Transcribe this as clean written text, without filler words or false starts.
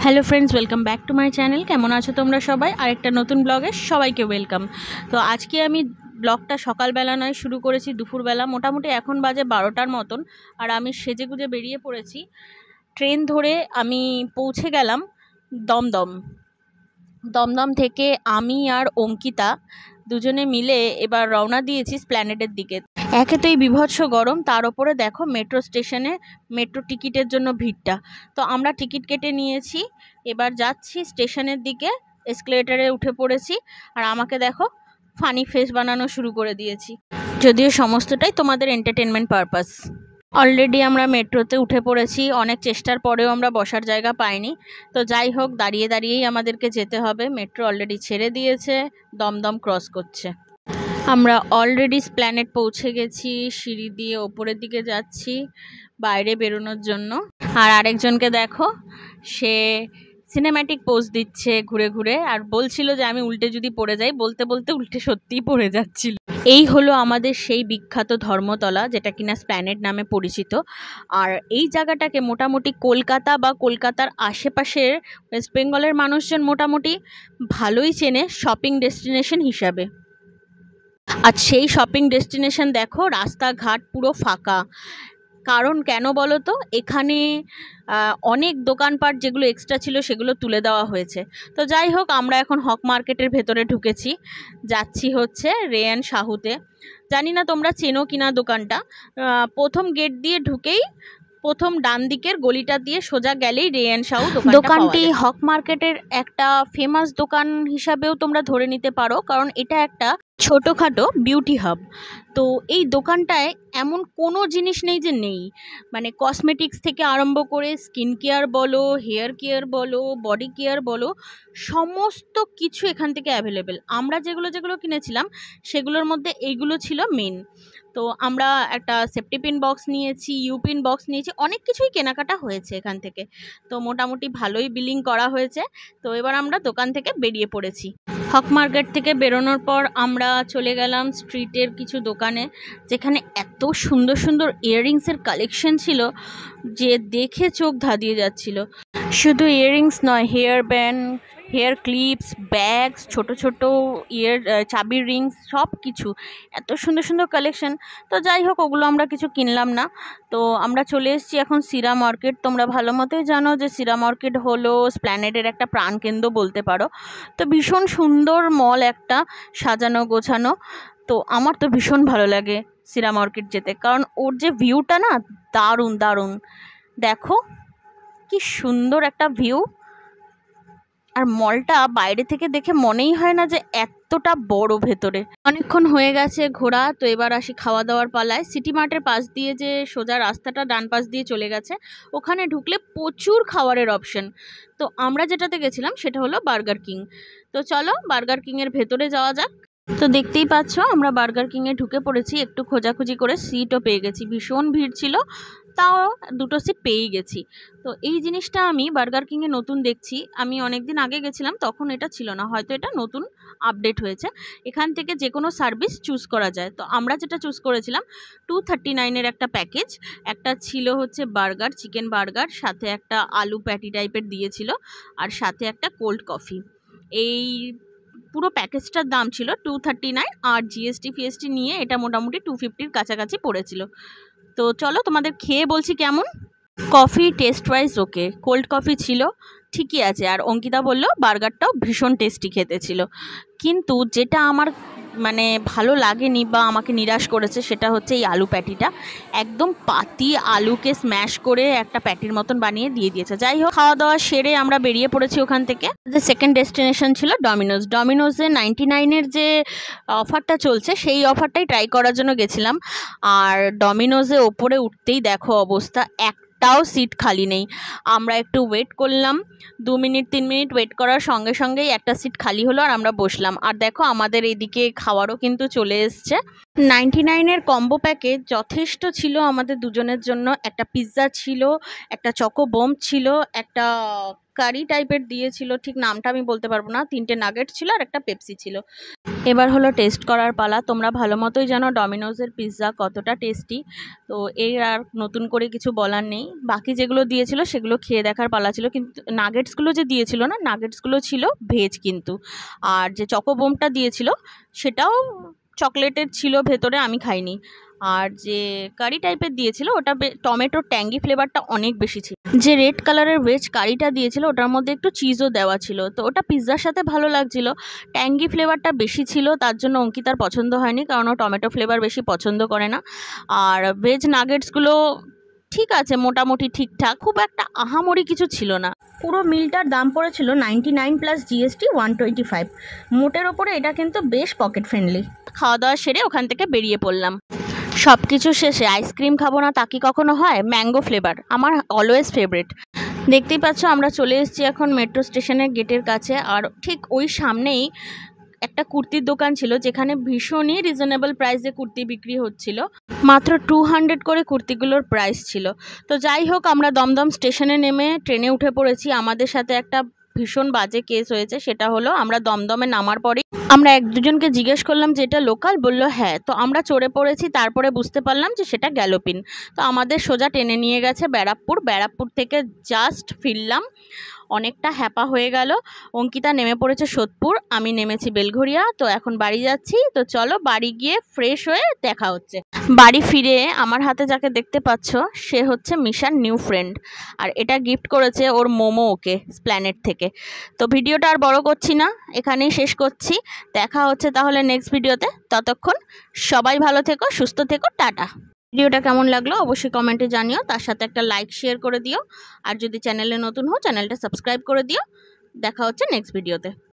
Hello friends, welcome back to my channel. কেমন আছো তোমরা সবাই? আরেকটা নতুন ব্লগে সবাইকে ওয়েলকাম। তো আজকে আমি ব্লগটা সকালবেলা নয় শুরু করেছি, দুপুরবেলা। মোটামুটি এখন বাজে 12টার মতন, আর আমি সেজেগুজে বেরিয়ে পড়েছি। ট্রেন ধরে আমি পৌঁছে গেলাম দমদম। দমদম থেকে আমি আর অঙ্কিতা দুজনে মিলে এবার রওনা দিয়েছি স্প্ল্যানেডের দিকে। একে তো এই বিভৎস গরম, তার ওপরে দেখো মেট্রো স্টেশনে মেট্রো টিকিটের জন্য ভিড়টা। তো আমরা টিকিট কেটে নিয়েছি, এবার যাচ্ছি স্টেশনের দিকে। এসকেলেটারে উঠে পড়েছি, আর আমাকে দেখো ফানি ফেস বানানো শুরু করে দিয়েছি, যদিও সমস্তটাই তোমাদের এন্টারটেনমেন্ট পারপাস। অলরেডি আমরা মেট্রোতে উঠে পড়েছি, অনেক চেষ্টার পরেও আমরা বসার জায়গা পাইনি। তো যাই হোক, দাঁড়িয়ে দাঁড়িয়েই আমাদেরকে যেতে হবে। মেট্রো অলরেডি ছেড়ে দিয়েছে, দমদম ক্রস করছে। আমরা অলরেডি স্প্ল্যানেড পৌঁছে গেছি, সিঁড়ি দিয়ে ওপরের দিকে যাচ্ছি বাইরে বেরোনোর জন্য। আর আরেকজনকে দেখো, সে সিনেম্যাটিক পোজ দিচ্ছে ঘুরে ঘুরে, আর বলছিল যে আমি উল্টে যদি পড়ে যাই। বলতে বলতে উল্টে সত্যিই পড়ে যাচ্ছিল। এই হলো আমাদের সেই বিখ্যাত ধর্মতলা, যেটা কিনা স্প্ল্যানেড নামে পরিচিত। আর এই জায়গাটাকে মোটামুটি কলকাতা বা কলকাতার আশেপাশের ওয়েস্ট বেঙ্গলের মানুষজন মোটামুটি ভালোই চেনে শপিং ডেস্টিনেশন হিসাবে। আর সেই শপিং ডেস্টিনেশন দেখো, রাস্তাঘাট পুরো ফাঁকা। কারণ কেন বলো তো, এখানে অনেক দোকানপাট যেগুলো এক্সট্রা ছিল সেগুলো তুলে দেওয়া হয়েছে। তো যাই হোক, আমরা এখন হক মার্কেটের ভেতরে ঢুকেছি, যাচ্ছি হচ্ছে রেয়ান সাহুতে। জানি না তোমরা চেনো কিনা দোকানটা। প্রথম গেট দিয়ে ঢুকেই প্রথম ডান দিকের গলিটা দিয়ে সোজা গেলেই রেয়ান সাহু দোকানটি হক মার্কেটের একটা ফেমাস দোকান হিসাবেও তোমরা ধরে নিতে পারো, কারণ এটা একটা ছোটোখাটো বিউটি হাব। তো এই দোকানটায় এমন কোনো জিনিস নেই যে নেই, মানে কসমেটিক্স থেকে আরম্ভ করে স্কিন কেয়ার বলো, হেয়ার কেয়ার বলো, বডি কেয়ার বলো, সমস্ত কিছু এখান থেকে অ্যাভেলেবেল। আমরা যেগুলো যেগুলো কিনেছিলাম সেগুলোর মধ্যে এইগুলো ছিল মেন। তো আমরা একটা সেফটিপিন বক্স নিয়েছি, ইউপিন বক্স নিয়েছি, অনেক কিছুই কেনাকাটা হয়েছে এখান থেকে। তো মোটামুটি ভালোই বিলিং করা হয়েছে। তো এবার আমরা দোকান থেকে বেরিয়ে পড়েছি। হক মার্কেট থেকে বেরোনোর পর আমরা চলে গেলাম স্ট্রিটের কিছু দোকানে, যেখানে এত সুন্দর সুন্দর ইয়াররিংসের কালেকশন ছিল যে দেখে চোখ ধাঁধিয়ে যাচ্ছিল। শুধু ইয়াররিংস নয়, hair band, hair clips, bags, ছোট ছোট চাবির রিংস, সব কিছু এত সুন্দর সুন্দর কালেকশন। তো যাই হোক, ওগুলো আমরা কিছু কিনলাম না। তো আমরা চলে এসেছি এখন সিরা মার্কেট। তোমরা ভালো মতোই জানো যে সিরা মার্কেট হলো স্প্ল্যানেডের একটা প্রাণকেন্দ্র বলতে পারো। তো ভীষণ সুন্দর মল একটা, সাজানো গোছানো। তো আমার তো ভীষণ ভালো লাগে সিরা মার্কেট যেতে, কারণ ওর যে ভিউটা না, দারুণ দারুণ। দেখো কি সুন্দর একটা ভিউ। আর মলটা বাইরে থেকে দেখে মনেই হয় না যে এতটা বড় ভেতরে। অনেকক্ষণ হয়ে গেছে ঘোরা, তো এবার আসি খাওয়া দাওয়ার পালায়। সিটি মার্টের পাশ দিয়ে যে সোজা রাস্তাটা ডান পাশ দিয়ে চলে গেছে, ওখানে ঢুকলে প্রচুর খাবারের অপশন। তো আমরা যেটাতে গেছিলাম সেটা হলো বার্গার কিং। তো চলো বার্গার কিংয়ের ভেতরে যাওয়া যাক। তো দেখতেই পাচ্ছ, আমরা বার্গার কিংয়ে ঢুকে পড়েছি। একটু খোঁজাখুঁজি করে সিটও পেয়ে গেছি, ভীষণ ভিড় ছিল, তাও দুটো সিট পেয়েই গেছি। তো এই জিনিসটা আমি বার্গার কিংয়ে নতুন দেখছি। আমি অনেক দিন আগে গেছিলাম, তখন এটা ছিল না, হয়তো এটা নতুন আপডেট হয়েছে। এখান থেকে যে কোনো সার্ভিস চুজ করা যায়। তো আমরা যেটা চুজ করেছিলাম 239-এর একটা প্যাকেজ। একটা ছিল হচ্ছে বার্গার, চিকেন বার্গার, সাথে একটা আলু প্যাটি টাইপের দিয়েছিল, আর সাথে একটা কোল্ড কফি। এই পুরো প্যাকেজটার দাম ছিল 239, আর জিএসটি ফিএসটি নিয়ে এটা মোটামুটি 250-র কাছাকাছি পড়েছিল। তো চলো তোমাদের খেয়ে বলছি কেমন। কফি টেস্ট ওয়াইজ ওকে, কোল্ড কফি ছিল ঠিকই আছে, আর অঙ্কিতা বললো বার্গারটাও ভীষণ টেস্টি খেতে ছিল। কিন্তু যেটা আমার মানে ভালো লাগেনি বা আমাকে নিরাশ করেছে, সেটা হচ্ছে এই আলু প্যাটিটা। একদম পাতি আলুকে স্ম্যাশ করে একটা প্যাটির মতন বানিয়ে দিয়ে দিয়েছে। যাই হোক, খাওয়া দাওয়া সেরে আমরা বেরিয়ে পড়েছি ওখান থেকে। যে সেকেন্ড ডেস্টিনেশন ছিল ডমিনোজ। ডমিনোজে 99-এর যে অফারটা চলছে, সেই অফারটাই ট্রাই করার জন্য গেছিলাম। আর ডমিনোজে ওপরে উঠতেই দেখো অবস্থা, একটাও সিট খালি নেই। আমরা একটু ওয়েট করলাম, 2 মিনিট 3 মিনিট ওয়েট করার সঙ্গে সঙ্গেই একটা সিট খালি হলো, আর আমরা বসলাম। আর দেখো আমাদের এইদিকে খাবারও কিন্তু চলে এসছে। 99-এর কম্বো প্যাকেজ যথেষ্ট ছিল আমাদের দুজনের জন্য। একটা পিৎজা ছিল, একটা চকো বোম ছিল, একটা কারি টাইপের দিয়েছিল, ঠিক নামটা আমি বলতে পারবো না, 3টে নাগেট ছিল, আর একটা পেপসি ছিল। এবার হলো টেস্ট করার পালা। তোমরা ভালো মতোই জানো ডমিনোজের পিৎজা কতটা টেস্টি। তো এর আর নতুন করে কিছু বলার নেই। বাকি যেগুলো দিয়েছিল সেগুলো খেয়ে দেখার পালা ছিল, কিন্তু না নাগেটসগুলো যে দিয়েছিল না, নাগেটসগুলো ছিল ভেজ কিন্তু। আর যে চকোবোমটা দিয়েছিল সেটাও চকলেটের ছিল ভেতরে, আমি খাইনি। আর যে কারি টাইপের দিয়েছিল ওটা টমেটোর ট্যাঙ্গি ফ্লেভারটা অনেক বেশি ছিল। যে রেড কালারের ভেজ কারিটা দিয়েছিল ওটার মধ্যে একটু চিজও দেওয়া ছিল, তো ওটা পিৎজার সাথে ভালো লাগছিল। ট্যাঙ্গি ফ্লেভারটা বেশি ছিল, তার জন্য অঙ্কিতার পছন্দ হয়নি, কারণ ও টমেটো ফ্লেভার বেশি পছন্দ করে না। আর ভেজ নাগেটসগুলো ঠিক আছে, মোটামুটি ঠিকঠাক, খুব একটা আহামরি কিছু ছিল না। পুরো মিলটার দাম পড়েছিল 99 প্লাস জিএসটি 125। মোটের ওপরে এটা কিন্তু বেশ পকেট ফ্রেন্ডলি। খাওয়া দাওয়া সেরে ওখান থেকে বেরিয়ে পড়লাম। সব কিছু শেষে আইসক্রিম খাবো না তা কি কখনো হয়? ম্যাঙ্গো ফ্লেভার আমার অলওয়েজ ফেভারিট। দেখতেই পাচ্ছ আমরা চলে এসেছি এখন মেট্রো স্টেশনের গেটের কাছে। আর ঠিক ওই সামনেই একটা কুর্তির দোকান ছিল, যেখানে ভীষণই রিজনেবল প্রাইসে কুর্তি বিক্রি হচ্ছিল। মাত্র 200 করে কুর্তিগুলোর প্রাইস ছিল। তো যাই হোক, আমরা দমদম স্টেশনে নেমে ট্রেনে উঠে পড়েছি। আমাদের সাথে একটা ভীষণ বাজে কেস হয়েছে, সেটা হলো আমরা দমদমে নামার পরেই আমরা এক দুজনকে জিজ্ঞেস করলাম যে এটা লোকাল, বললো হ্যাঁ। তো আমরা চড়ে পড়েছি, তারপরে বুঝতে পারলাম যে সেটা গ্যালোপিন। তো আমাদের সোজা টেনে নিয়ে গেছে ব্যারাকপুর থেকে জাস্ট ফিরলাম, অনেকটা হ্যাপা হয়ে গেল। অঙ্কিতা নেমে পড়েছে সোদপুর, আমি নেমেছি বেলঘরিয়া। তো এখন বাড়ি যাচ্ছি, তো চলো বাড়ি গিয়ে ফ্রেশ হয়ে দেখা হচ্ছে। বাড়ি ফিরে আমার হাতে যাকে দেখতে পাচ্ছ সে হচ্ছে মিশার নিউ ফ্রেন্ড, আর এটা গিফট করেছে ওর মোমো ওকে স্প্ল্যানেট থেকে। তো ভিডিওটা আর বড় করছি না, এখানেই শেষ করছি। দেখা হচ্ছে তাহলে নেক্সট ভিডিওতে। ততক্ষণ সবাই ভালো থেকো, সুস্থ থেকো, টাটা। ভিডিওটা কেমন লাগলো অবশ্যই কমেন্টে জানিও, তার সাথে একটা লাইক শেয়ার করে দিও। আর যদি চ্যানেলে নতুন হও চ্যানেলটা সাবস্ক্রাইব করে দিও। দেখা হচ্ছে নেক্সট ভিডিওতে।